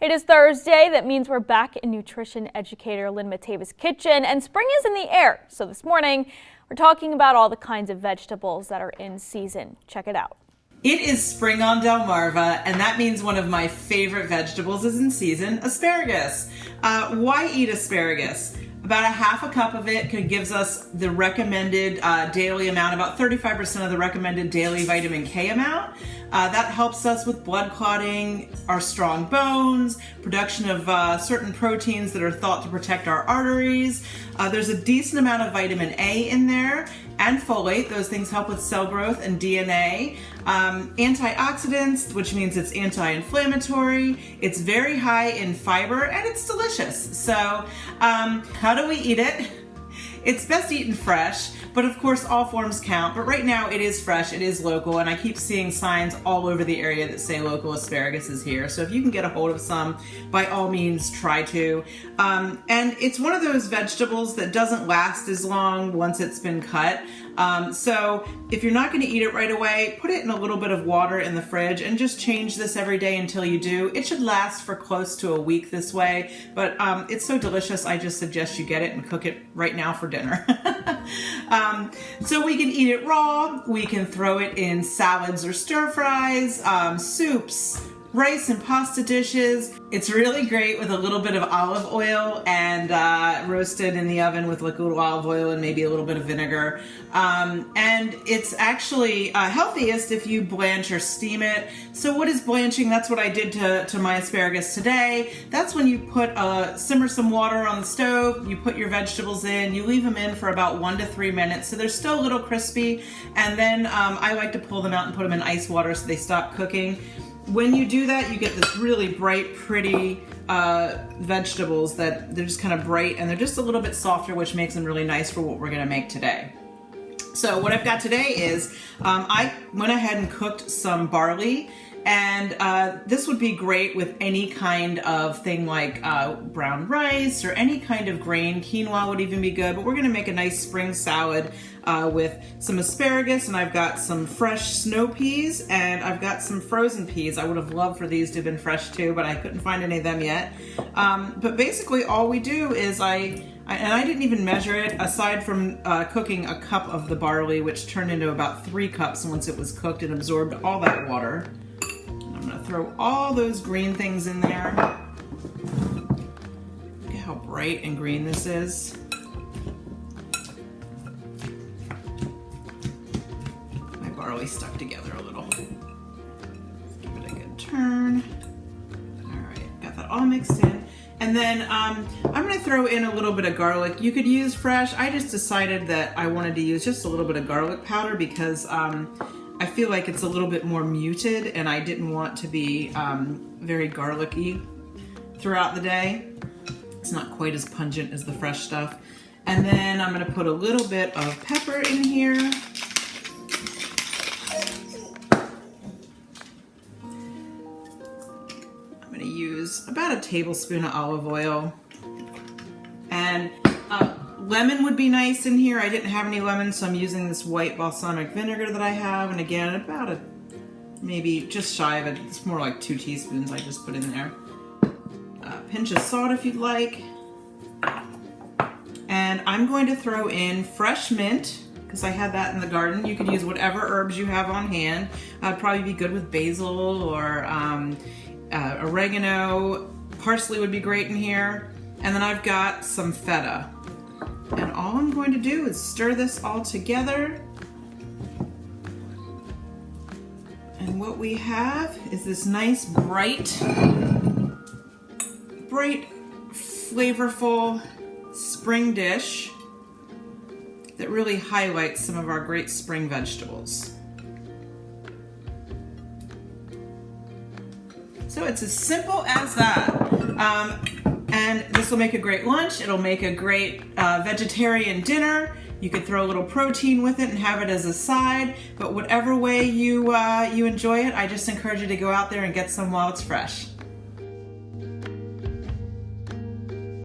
It is Thursday. That means we're back in Nutrition Educator Lynn Matava's kitchen, and spring is in the air. So this morning, we're talking about all the kinds of vegetables that are in season. Check it out. It is spring on Delmarva, and that means one of my favorite vegetables is in season, asparagus. Why eat asparagus? About a half a cup of it gives us the recommended daily amount, about 35% of the recommended daily vitamin K amount. That helps us with blood clotting, our strong bones, production of certain proteins that are thought to protect our arteries. There's a decent amount of vitamin A in there and folate. Those things help with cell growth and DNA. Antioxidants, which means it's anti-inflammatory. It's very high in fiber and it's delicious. So how do we eat it? It's best eaten fresh, but of course all forms count. But right now it is fresh, it is local, and I keep seeing signs all over the area that say local asparagus is here. So if you can get a hold of some, by all means try to. And it's one of those vegetables that doesn't last as long once it's been cut. So if you're not going to eat it right away, put it in a little bit of water in the fridge and just change this every day until you do. It should last for close to a week this way, but it's so delicious, I just suggest you get it and cook it right now for dinner. So we can eat it raw, we can throw it in salads or stir fries, soups, rice and pasta dishes. It's really great with a little bit of olive oil and roasted in the oven with like a little olive oil and maybe a little bit of vinegar. And it's actually healthiest if you blanch or steam it. So what is blanching? That's what I did to my asparagus today. That's when you put simmer some water on the stove, you put your vegetables in, you leave them in for about 1 to 3 minutes so they're still a little crispy, and then I like to pull them out and put them in ice water so they stop cooking. When you do that, you get this really bright, pretty vegetables that they're just kind of bright and they're just a little bit softer, which makes them really nice for what we're going to make today. So what I've got today is I went ahead and cooked some barley, and this would be great with any kind of thing like brown rice or any kind of grain. Quinoa would even be good, but we're going to make a nice spring salad with some asparagus, and I've got some fresh snow peas, and I've got some frozen peas. I would have loved for these to have been fresh too, but I couldn't find any of them yet. But basically all we do is I didn't even measure it, aside from cooking a cup of the barley, which turned into about 3 cups once it was cooked and absorbed all that water. I'm gonna throw all those green things in there. Look at how bright and green this is. My barley stuck together a little. Let's give it a good turn. All right, got that all mixed in. And then I'm going to throw in a little bit of garlic. You could use fresh. I just decided that I wanted to use just a little bit of garlic powder because I feel like it's a little bit more muted, and I didn't want to be very garlicky throughout the day. It's not quite as pungent as the fresh stuff. And then I'm going to put a little bit of pepper in here. Use about a tablespoon of olive oil, and lemon would be nice in here. I didn't have any lemon, so I'm using this white balsamic vinegar that I have, and again about maybe just shy of it, it's more like 2 teaspoons I just put in there. A pinch of salt if you'd like, and I'm going to throw in fresh mint because I had that in the garden. You could use whatever herbs you have on hand. Probably be good with basil or oregano. Parsley would be great in here. And then I've got some feta. And all I'm going to do is stir this all together. And what we have is this nice bright, flavorful spring dish that really highlights some of our great spring vegetables. So it's as simple as that. And this will make a great lunch. It'll make a great vegetarian dinner. You could throw a little protein with it and have it as a side. But whatever way you enjoy it, I just encourage you to go out there and get some while it's fresh.